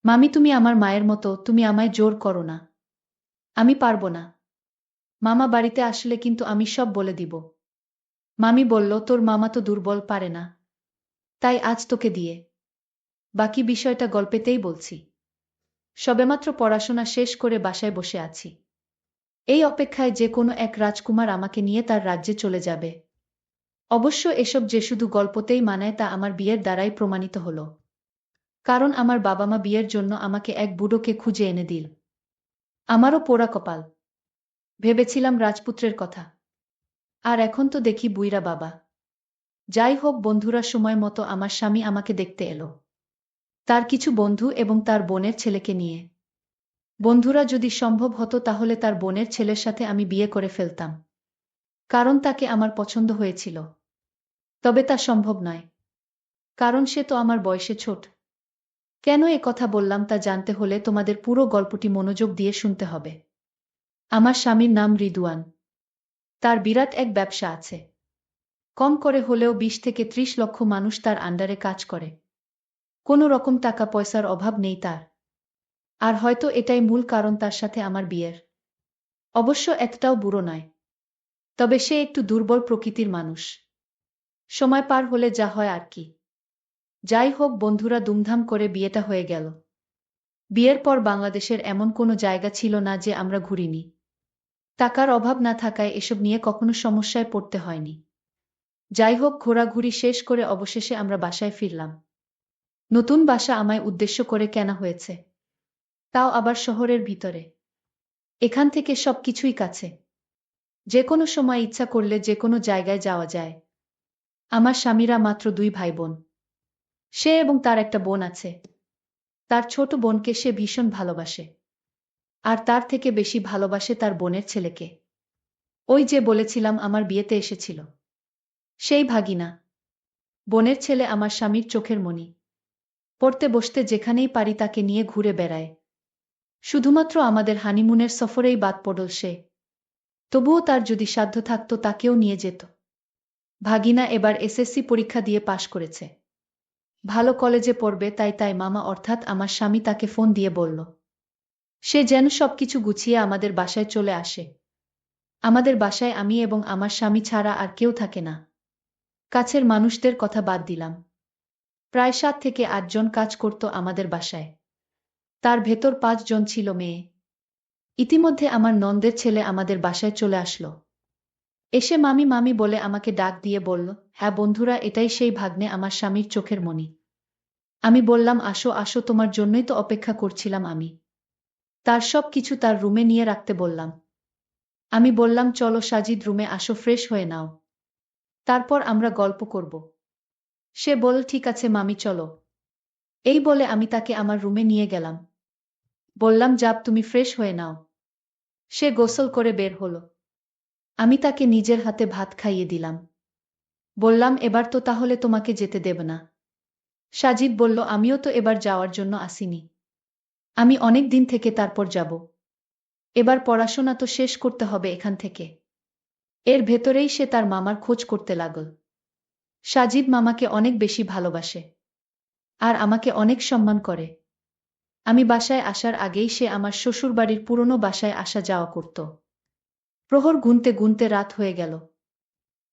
মামি তুমি আমার মায়ের মতো, তুমি আমায় জোর করো না। আমি পারবো না। মামা বাড়িতে আসলে কিন্তু আমি সব বলে দিব। মামি বলল, তোর মামা তো দুর্বল, পারে না। তাই আজ তোকে দিয়ে বাকি বিষয়টা গল্পেতেই বলছি। সবেমাত্র পড়াশোনা শেষ করে বাসায় বসে আছি, এই অপেক্ষায় যে কোনো এক রাজকুমার আমাকে নিয়ে তার রাজ্যে চলে যাবে। অবশ্য এসব যে শুধু গল্পতেই মানায় তা আমার বিয়ের দ্বারাই প্রমাণিত হলো। কারণ আমার বাবা মা বিয়ের জন্য আমাকে এক বুড়োকে খুঁজে এনে দিল। আমারও পোড়া কপাল। ভেবেছিলাম রাজপুত্রের কথা, আর এখন তো দেখি বুইড়া বাবা। যাই হোক বন্ধুরা, সময় মতো আমার স্বামী আমাকে দেখতে এলো, তার কিছু বন্ধু এবং তার বোনের ছেলেকে নিয়ে। বন্ধুরা, যদি সম্ভব হতো তাহলে তার বোনের ছেলের সাথে আমি বিয়ে করে ফেলতাম, কারণ তাকে আমার পছন্দ হয়েছিল। তবে তা সম্ভব নয়, কারণ সে তো আমার বয়সে ছোট। কেন এ কথা বললাম তা জানতে হলে তোমাদের পুরো গল্পটি মনোযোগ দিয়ে শুনতে হবে। আমার স্বামীর নাম রিদওয়ান। তার বিরাট এক ব্যবসা আছে। কম করে হলেও ২০ থেকে ৩০ লক্ষ মানুষ তার আন্ডারে কাজ করে। কোনো রকম টাকা পয়সার অভাব নেই তার। আর হয়তো এটাই মূল কারণ তার সাথে আমার বিয়ের। অবশ্য এতটাও বুড়ো নয়, তবে সে একটু দুর্বল প্রকৃতির মানুষ। সময় পার হলে যা হয় আর কি। যাই হোক বন্ধুরা, দুমধাম করে বিয়েটা হয়ে গেল। বিয়ের পর বাংলাদেশের এমন কোনো জায়গা ছিল না যে আমরা ঘুরিনি। টাকার অভাব না থাকায় এসব নিয়ে কখনো সমস্যায় পড়তে হয়নি। যাই হোক, ঘোরাঘুরি শেষ করে অবশেষে আমরা বাসায় ফিরলাম। নতুন বাসা আমায় উদ্দেশ্য করে কেনা হয়েছে, তাও আবার শহরের ভিতরে। এখান থেকে সবকিছুই কাছে, যে কোনো সময় ইচ্ছা করলে যে কোনো জায়গায় যাওয়া যায়। আমার স্বামীরা মাত্র ২ ভাই বোন। সে এবং তার একটা বোন আছে। তার ছোট বোনকে সে ভীষণ ভালোবাসে, আর তার থেকে বেশি ভালোবাসে তার বোনের ছেলেকে। ওই যে বলেছিলাম আমার বিয়েতে এসেছিল, সেই ভাগিনা। বোনের ছেলে আমার স্বামীর চোখের মণি। পড়তে বসতে যেখানেই পারি তাকে নিয়ে ঘুরে বেড়ায়। শুধুমাত্র আমাদের হানিমুনের সফরেই বাদ পড়ল সে। তবুও তার যদি সাধ্য থাকত তাকেও নিয়ে যেত। ভাগিনা এবার এসএসসি পরীক্ষা দিয়ে পাশ করেছে, ভালো কলেজে পড়বে, তাই মামা অর্থাৎ আমার স্বামী তাকে ফোন দিয়ে বলল সে যেন সবকিছু গুছিয়ে আমাদের বাসায় চলে আসে। আমাদের বাসায় আমি এবং আমার স্বামী ছাড়া আর কেউ থাকে না। কাছের মানুষদের কথা বাদ দিলাম। প্রায় ৭ থেকে ৮ জন কাজ করত আমাদের বাসায়। তার ভেতর ৫ জন ছিল মেয়ে। ইতিমধ্যে আমার ননদের ছেলে আমাদের বাসায় চলে আসলো। এসে মামি মামি বলে আমাকে ডাক দিয়ে বলল, হ্যাঁ বন্ধুরা, এটাই সেই ভাগ্নে, আমার স্বামীর চোখের মণি। আমি বললাম, আসো আসো, তোমার জন্যই তো অপেক্ষা করছিলাম আমি। তার সব কিছু তার রুমে নিয়ে রাখতে বললাম। আমি বললাম, চলো সাজিদ, রুমে আসো, ফ্রেশ হয়ে নাও, তারপর আমরা গল্প করব। সে বলল, ঠিক আছে মামি, চলো। এই বলে আমি তাকে আমার রুমে নিয়ে গেলাম। বললাম, যাব, তুমি ফ্রেশ হয়ে নাও। সে গোসল করে বের হলো। আমি তাকে নিজের হাতে ভাত খাইয়ে দিলাম। বললাম, এবার তো তাহলে তোমাকে যেতে দেব না। সাজিদ বলল, আমিও তো এবার যাওয়ার জন্য আসিনি। আমি অনেক দিন থেকে তারপর যাব। এবার পড়াশোনা তো শেষ করতে হবে এখান থেকে। এর ভেতরেই সে তার মামার খোঁজ করতে লাগল। সাজিদ মামাকে অনেক বেশি ভালোবাসে, আর আমাকে অনেক সম্মান করে। আমি বাসায় আসার আগেই সে আমার শ্বশুরবাড়ির পুরনো বাসায় আসা যাওয়া করত। প্রহর গুনতে গুনতে রাত হয়ে গেল,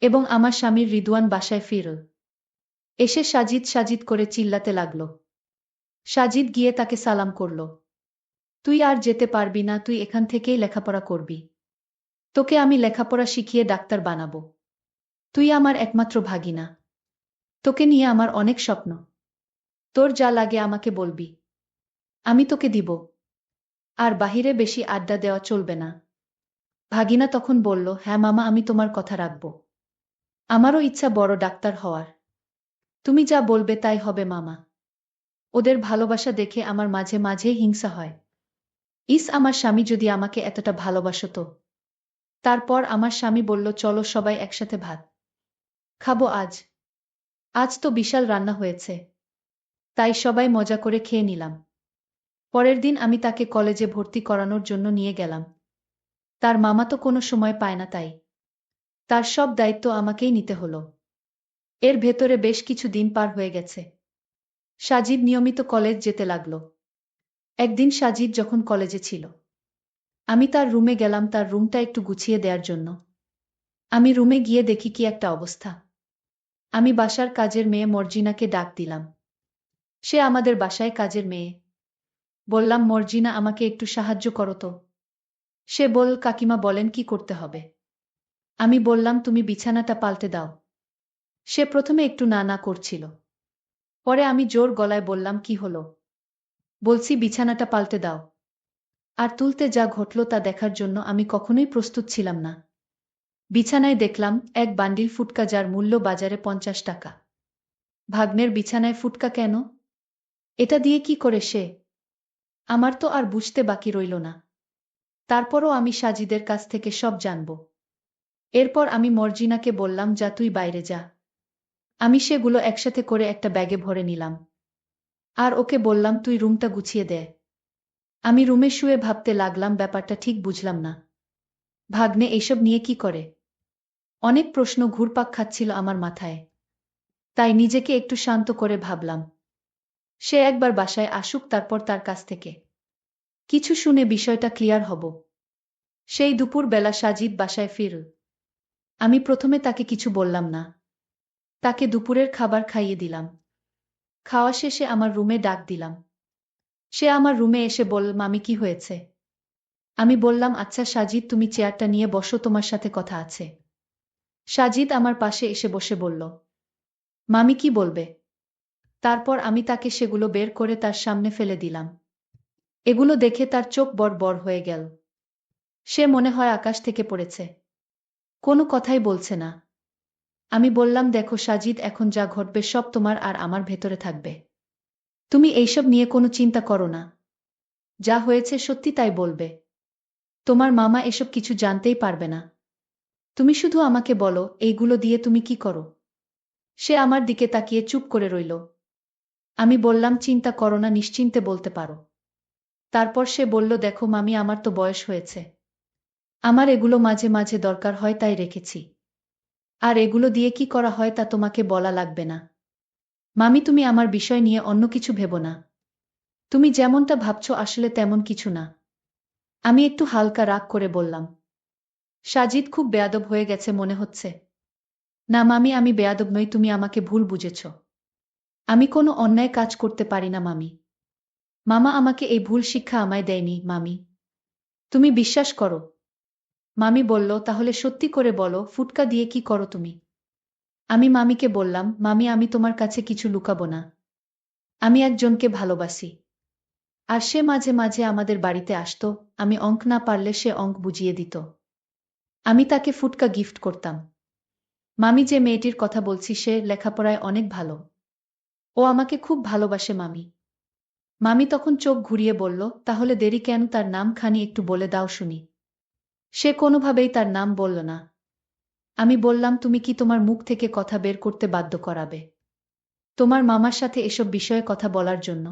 এবং আমার স্বামীর রিদওয়ান বাসায় ফিরল। এসে সাজিদ সাজিদ করে চিল্লাতে লাগল। সাজিদ গিয়ে তাকে সালাম করল। তুই আর যেতে পারবি না, তুই এখান থেকেই লেখাপড়া করবি। তোকে আমি লেখাপড়া শিখিয়ে ডাক্তার বানাবো। তুই আমার একমাত্র ভাগিনা। তোকে নিয়ে আমার অনেক স্বপ্ন। তোর যা লাগে আমাকে বলবি, আমি তোকে দিব। আর বাহিরে বেশি আড্ডা দেওয়া চলবে না। ভাগিনা তখন বলল, হ্যাঁ মামা, আমি তোমার কথা রাখব। আমারও ইচ্ছা বড় ডাক্তার হওয়ার। তুমি যা বলবে তাই হবে মামা। ওদের ভালোবাসা দেখে আমার মাঝে মাঝেই হিংসা হয়। ইস, আমার স্বামী যদি আমাকে এতটা ভালোবাসতো। তারপর আমার স্বামী বলল, চলো সবাই একসাথে ভাত খাবো আজ। আজ তো বিশাল রান্না হয়েছে। তাই সবাই মজা করে খেয়ে নিলাম। পরের দিন আমি তাকে কলেজে ভর্তি করানোর জন্য নিয়ে গেলাম। তার মামা তো কোনো সময় পায় না, তাই তার সব দায়িত্ব আমাকেই নিতে হলো। এর ভেতরে বেশ কিছু দিন পার হয়ে গেছে। সাজিদ নিয়মিত কলেজ যেতে লাগলো। একদিন সাজিদ যখন কলেজে ছিল, আমি তার রুমে গেলাম তার রুমটা একটু গুছিয়ে দেওয়ার জন্য। আমি রুমে গিয়ে দেখি কি একটা অবস্থা। আমি বাসার কাজের মেয়ে মর্জিনাকে ডাক দিলাম। সে আমাদের বাসায় কাজের মেয়ে। বললাম, মর্জিনা, আমাকে একটু সাহায্য করো তো। সে বল, কাকিমা বলেন কি করতে হবে। আমি বললাম, তুমি বিছানাটা পাল্টে দাও। সে প্রথমে একটু না না করছিল। পরে আমি জোর গলায় বললাম, কি হলো? বলছি বিছানাটা পাল্টে দাও। আর তুলতে যা ঘটল তা দেখার জন্য আমি কখনোই প্রস্তুত ছিলাম না। বিছানায় দেখলাম এক বান্ডিল ফুটকা, যার মূল্য বাজারে 50 টাকা। ভাগ্নের বিছানায় ফুটকা কেন? এটা দিয়ে কি করে সে? আমার তো আর বুঝতে বাকি রইল না। তারপরও আমি সাজিদের কাছ থেকে সব জানব। এরপর আমি মর্জিনাকে বললাম, যা তুই বাইরে যা। আমি সেগুলো একসাথে করে একটা ব্যাগে ভরে নিলাম। আর ওকে বললাম, তুই রুমটা গুছিয়ে দে। আমি রুমে শুয়ে ভাবতে লাগলাম, ব্যাপারটা ঠিক বুঝলাম না। ভাগ্নে এইসব নিয়ে কি করে? অনেক প্রশ্ন ঘুরপাক খাচ্ছিল আমার মাথায়। তাই নিজেকে একটু শান্ত করে ভাবলাম, সে একবার বাসায় আসুক, তারপর তার কাছ থেকে কিছু শুনে বিষয়টা ক্লিয়ার হব। সেই দুপুর বেলা সাজিদ বাসায় ফিরল। আমি প্রথমে তাকে কিছু বললাম না। তাকে দুপুরের খাবার খাইয়ে দিলাম। খাওয়া শেষে আমার রুমে ডাক দিলাম। সে আমার রুমে এসে বলল, মামি, কি হয়েছে? আমি বললাম, আচ্ছা সাজিদ, তুমি চেয়ারটা নিয়ে বসো, তোমার সাথে কথা আছে। সাজিদ আমার পাশে এসে বসে বলল, মামি কি বলবে? তারপর আমি তাকে সেগুলো বের করে তার সামনে ফেলে দিলাম। এগুলো দেখে তার চোখ বড় বড় হয়ে গেল। সে মনে হয় আকাশ থেকে পড়েছে। কোনো কথাই বলছে না। আমি বললাম, দেখো সাজিদ, এখন যা ঘটবে সব তোমার আর আমার ভেতরে থাকবে। তুমি এইসব নিয়ে কোনো চিন্তা করো না। যা হয়েছে সত্যি তাই বলবে। তোমার মামা এসব কিছু জানতেই পারবে না। তুমি শুধু আমাকে বলো, এইগুলো দিয়ে তুমি কি করো? সে আমার দিকে তাকিয়ে চুপ করে রইল। আমি বললাম, চিন্তা করো না, নিশ্চিন্তে বলতে পারো। তারপর সে বলল, দেখো মামি, আমার তো বয়স হয়েছে। আমার এগুলো মাঝে মাঝে দরকার হয়, তাই রেখেছি। আর এগুলো দিয়ে কি করা হয় তা তোমাকে বলা লাগবে না। মামি, তুমি আমার বিষয় নিয়ে অন্য কিছু ভেবো না। তুমি যেমনটা ভাবছো আসলে তেমন কিছু না। আমি একটু হালকা রাগ করে বললাম। সাজিদ খুব বেয়াদব হয়ে গেছে মনে হচ্ছে। না মামি, আমি বেয়াদব নই, তুমি আমাকে ভুল বুঝেছ। আমি কোনো অন্যায় কাজ করতে পারি না মামি। মামা আমাকে এই ভুল শিক্ষা আমায় দেয়নি মামি। তুমি বিশ্বাস করো। মামি বলল, তাহলে সত্যি করে বলো, ফুটকা দিয়ে কি করো তুমি? আমি মামিকে বললাম, মামি, আমি তোমার কাছে কিছু লুকাবো না। আমি একজনকে ভালোবাসি। আর সে মাঝে মাঝে আমাদের বাড়িতে আসতো। আমি অঙ্ক না পারলে সে অঙ্ক বুঝিয়ে দিত। আমি তাকে ফুটকা গিফট করতাম। মামি, যে মেয়েটির কথা বলছি সে লেখাপড়ায় অনেক ভালো। ও আমাকে খুব ভালোবাসে মামি। মামি তখন চোখ ঘুরিয়ে বলল, তাহলে দেরি কেন, তার নাম খানি একটু বলে দাও শুনি। সে কোনোভাবেই তার নাম বলল না। আমি বললাম, তুমি কি তোমার মুখ থেকে কথা বের করতে বাধ্য করাবে? তোমার মামার সাথে এসব বিষয়ে কথা বলার জন্য?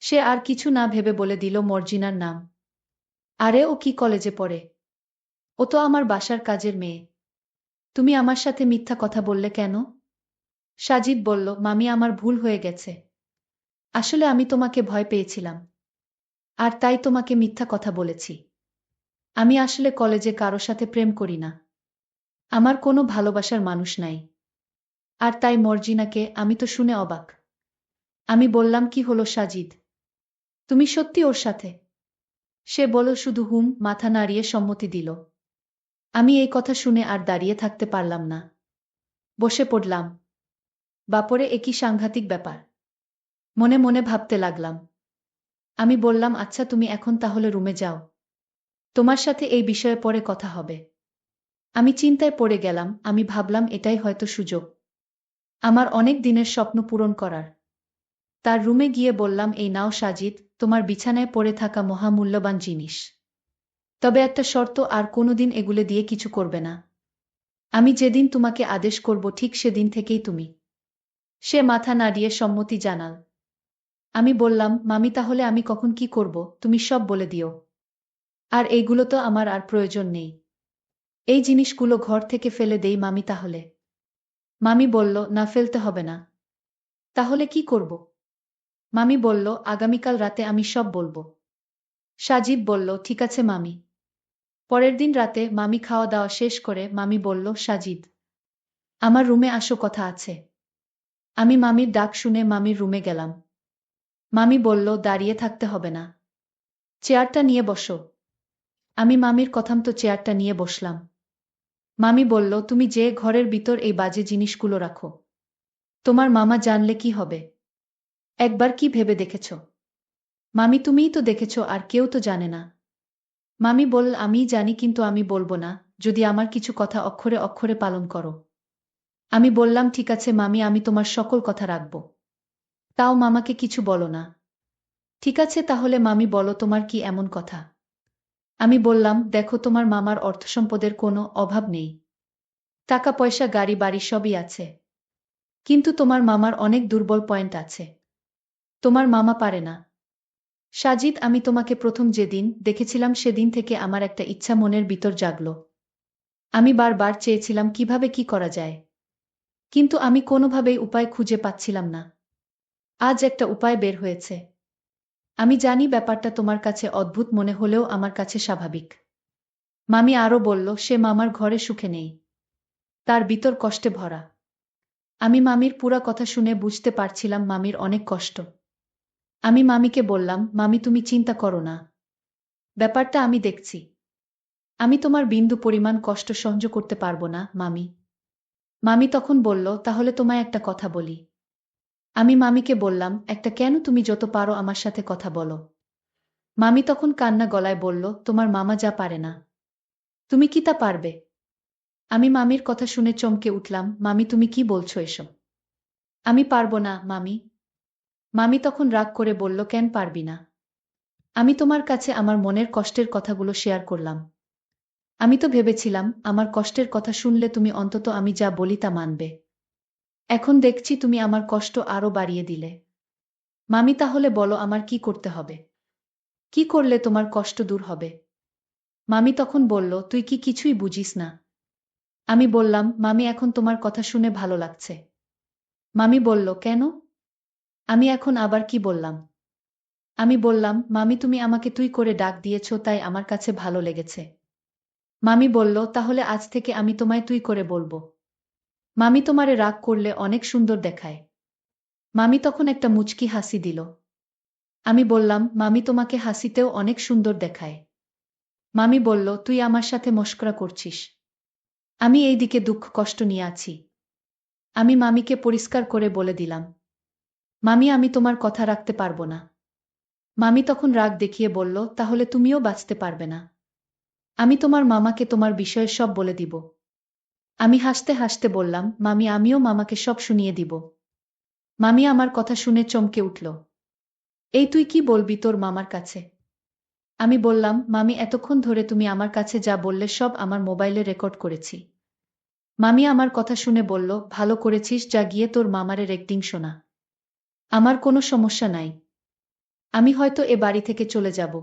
সে আর কিছু না ভেবে বলে দিল, মর্জিনার নাম। আরে ও কি কলেজে পড়ে? ও তো আমার বাসার কাজের মেয়ে। তুমি আমার সাথে মিথ্যা কথা বললে কেন? সাজিদ বলল, মামি, আমার ভুল হয়ে গেছে। আসলে আমি তোমাকে ভয় পেয়েছিলাম। আর তাই তোমাকে মিথ্যা কথা বলেছি। আমি আসলে কলেজে কারো সাথে প্রেম করি না। আমার কোনো ভালোবাসার মানুষ নাই। আর তাই মর্জিনাকে। আমি তো শুনে অবাক। আমি বললাম, কি হলো সাজিদ? তুমি সত্যি ওর সাথে? সে বলল শুধু হুম, মাথা নাড়িয়ে সম্মতি দিল। আমি এই কথা শুনে আর দাঁড়িয়ে থাকতে পারলাম না। বসে পড়লাম। বাপরে, এ কি সাংঘাতিক ব্যাপার! মনে মনে ভাবতে লাগলাম। আমি বললাম, আচ্ছা তুমি এখন তাহলে রুমে যাও। তোমার সাথে এই বিষয়ে পরে কথা হবে। আমি চিন্তায় পড়ে গেলাম। আমি ভাবলাম, এটাই হয়তো সুযোগ আমার অনেক দিনের স্বপ্ন পূরণ করার। তার রুমে গিয়ে বললাম, এই নাও সাজিদ, তোমার বিছানায় পড়ে থাকা মহামূল্যবান জিনিস। তবে একটা শর্ত, আর কোনোদিন এগুলো দিয়ে কিছু করবে না। আমি যেদিন তোমাকে আদেশ করব ঠিক সেদিন থেকেই তুমি। সে মাথা নাড়িয়ে সম্মতি জানাল। আমি বললাম, মামি, তাহলে আমি কখন কি করব তুমি সব বলে দিও। আর এইগুলো তো আমার আর প্রয়োজন নেই। এই জিনিসগুলো ঘর থেকে ফেলে দেই মামি তাহলে। মামি বলল, না, ফেলতে হবে না। তাহলে কি করব? মামি বলল, আগামীকাল রাতে আমি সব বলবো। সাজিদ বলল, ঠিক আছে মামি। পরের দিন রাতে মামি খাওয়া দাওয়া শেষ করে মামি বলল, সাজিদ, আমার রুমে আসো, কথা আছে। আমি মামির ডাক শুনে মামির রুমে গেলাম। মামি বলল, দাঁড়িয়ে থাকতে হবে না, চেয়ারটা নিয়ে বসো। আমি মামির কথামতো চেয়ারটা নিয়ে বসলাম। মামি বলল, তুমি যে ঘরের ভিতর এই বাজে জিনিসগুলো রাখো, তোমার মামা জানলে কি হবে? একবার কি ভেবে দেখেছ? মামি, তুমিই তো দেখেছ, আর কেউ তো জানে না। মামি বলল, আমিই জানি, কিন্তু আমি বলবো না যদি আমার কিছু কথা অক্ষরে অক্ষরে পালন করো। আমি বললাম, ঠিক আছে মামি, আমি তোমার সকল কথা রাখব। তাও মামাকে কিছু বলো না। ঠিক আছে তাহলে মামি, বলো তোমার কি এমন কথা? আমি বললাম, দেখো, তোমার মামার অর্থসম্পদের কোনো অভাব নেই, টাকা পয়সা গাড়ি বাড়ি সবই আছে, কিন্তু তোমার মামার অনেক দুর্বল পয়েন্ট আছে। তোমার মামা পারে না। সাজিদ, আমি তোমাকে প্রথম যেদিন দেখেছিলাম সেদিন থেকে আমার একটা ইচ্ছা মনের ভিতর জাগলো। আমি বারবার চেয়েছিলাম কিভাবে কি করা যায়, কিন্তু আমি কোনোভাবেই উপায় খুঁজে পাচ্ছিলাম না। আজ একটা উপায় বের হয়েছে। আমি জানি ব্যাপারটা তোমার কাছে অদ্ভুত মনে হলেও আমার কাছে স্বাভাবিক। মামি আরও বলল, সে মামার ঘরে সুখে নেই, তার ভিতর কষ্টে ভরা। আমি মামির পুরা কথা শুনে বুঝতে পারছিলাম মামির অনেক কষ্ট। আমি মামিকে বললাম, মামি তুমি চিন্তা করো না, ব্যাপারটা আমি দেখছি। আমি তোমার বিন্দু পরিমাণ কষ্ট সহ্য করতে পারবো না মামি। মামি তখন বলল, তাহলে তোমায় একটা কথা বলি। আমি মামিকে বললাম, একটা কেন? তুমি যত পারো আমার সাথে কথা বলো। মামি তখন কান্না গলায় বলল, তোমার মামা যা পারে না, তুমি কি তা পারবে? আমি মামির কথা শুনে চমকে উঠলাম, মামি তুমি কি বলছো এসব? আমি পারবো না মামি। মামি তখন রাগ করে বলল, কেন পারবি না? আমি তোমার কাছে আমার মনের কষ্টের কথাগুলো শেয়ার করলাম। আমি তো ভেবেছিলাম আমার কষ্টের কথা শুনলে তুমি অন্তত আমি যা বলি তা মানবে। এখন দেখছি তুমি আমার কষ্ট আরো বাড়িয়ে দিলে। মামি তাহলে বলো আমার কি করতে হবে? কি করলে তোমার কষ্ট দূর হবে? মামি তখন বলল, তুই কি কিছুই বুঝিস না? আমি বললাম, মামি এখন তোমার কথা শুনে ভালো লাগছে। মামি বলল, কেন? আমি এখন আবার কি বললাম? আমি বললাম, মামি তুমি আমাকে তুই করে ডাক দিয়েছ, তাই আমার কাছে ভালো লেগেছে। মামি বলল, তাহলে আজ থেকে আমি তোমায় তুই করে বলবো। মামি তোমারে রাগ করলে অনেক সুন্দর দেখায়। মামি তখন একটা মুচকি হাসি দিল। আমি বললাম, মামি তোমাকে হাসিতেও অনেক সুন্দর দেখায়। মামি বলল, তুই আমার সাথে মশকরা করছিস? আমি এই দিকে দুঃখ কষ্ট নিয়ে আছি। আমি মামিকে পরিষ্কার করে বলে দিলাম, মামি আমি তোমার কথা রাখতে পারবো না। মামি তখন রাগ দেখিয়ে বলল, তাহলে তুমিও বাঁচতে পারবে না। আমি তোমার মামাকে তোমার বিষয়ে সব বলে দিব। আমি হাসতে হাসতে বললাম, মামি আমিও মামাকে সব শুনিয়ে দিব। মামি আমার কথা শুনে চমকে উঠল। এই তুই কি বলবি তোর মামার কাছে? আমি বললাম, মামি এতক্ষণ ধরে তুমি আমার কাছে যা বললে সব আমার মোবাইলে রেকর্ড করেছি। মামি আমার কথা শুনে বলল, ভালো করেছিস, যা গিয়ে তোর মামারে রেকর্ডিং শোনা। আমার কোনো সমস্যা নাই। আমি হয়তো এ বাড়ি থেকে চলে যাব।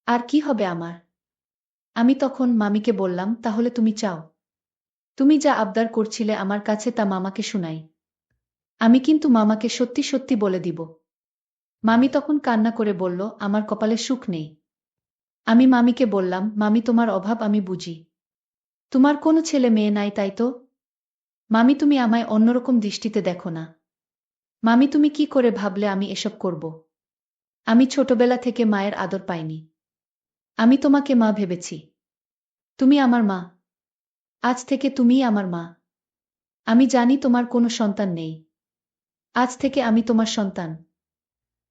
আর কি হবে আমার? আমি তখন মামিকে বললাম, তাহলে তুমি চাও তুমি যা আবদার করছিলে আমার কাছে তা মামাকে শুনাই? আমি কিন্তু মামাকে সত্যি সত্যি বলে দিব। মামি তখন কান্না করে বলল, আমার কপালে সুখ নেই। আমি মামিকে বললাম, মামি তোমার অভাব আমি বুঝি। তোমার কোনো ছেলে মেয়ে নাই তাই তো? মামি তুমি আমায় অন্যরকম দৃষ্টিতে দেখো না। মামি তুমি কি করে ভাবলে আমি এসব করব? আমি ছোটবেলা থেকে মায়ের আদর পাইনি। আমি তোমাকে মা ভেবেছি। তুমি আমার মা। আজ থেকে তুমিই আমার মা। আমি জানি তোমার কোনো সন্তান নেই। আজ থেকে আমি তোমার সন্তান।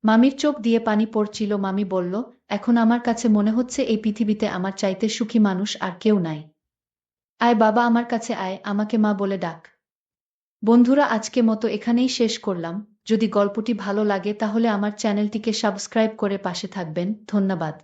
মামির চোখ দিয়ে পানি পড়ছিল। মামি বলল, এখন আমার কাছে মনে হচ্ছে এই পৃথিবীতে আমার চাইতে সুখী মানুষ আর কেউ নাই। আয় বাবা আমার কাছে আয়, আমাকে মা বলে ডাক। বন্ধুরা আজকে মতো এখানেই শেষ করলাম। যদি গল্পটি ভালো লাগে তাহলে আমার চ্যানেলটিকে সাবস্ক্রাইব করে পাশে থাকবেন। ধন্যবাদ।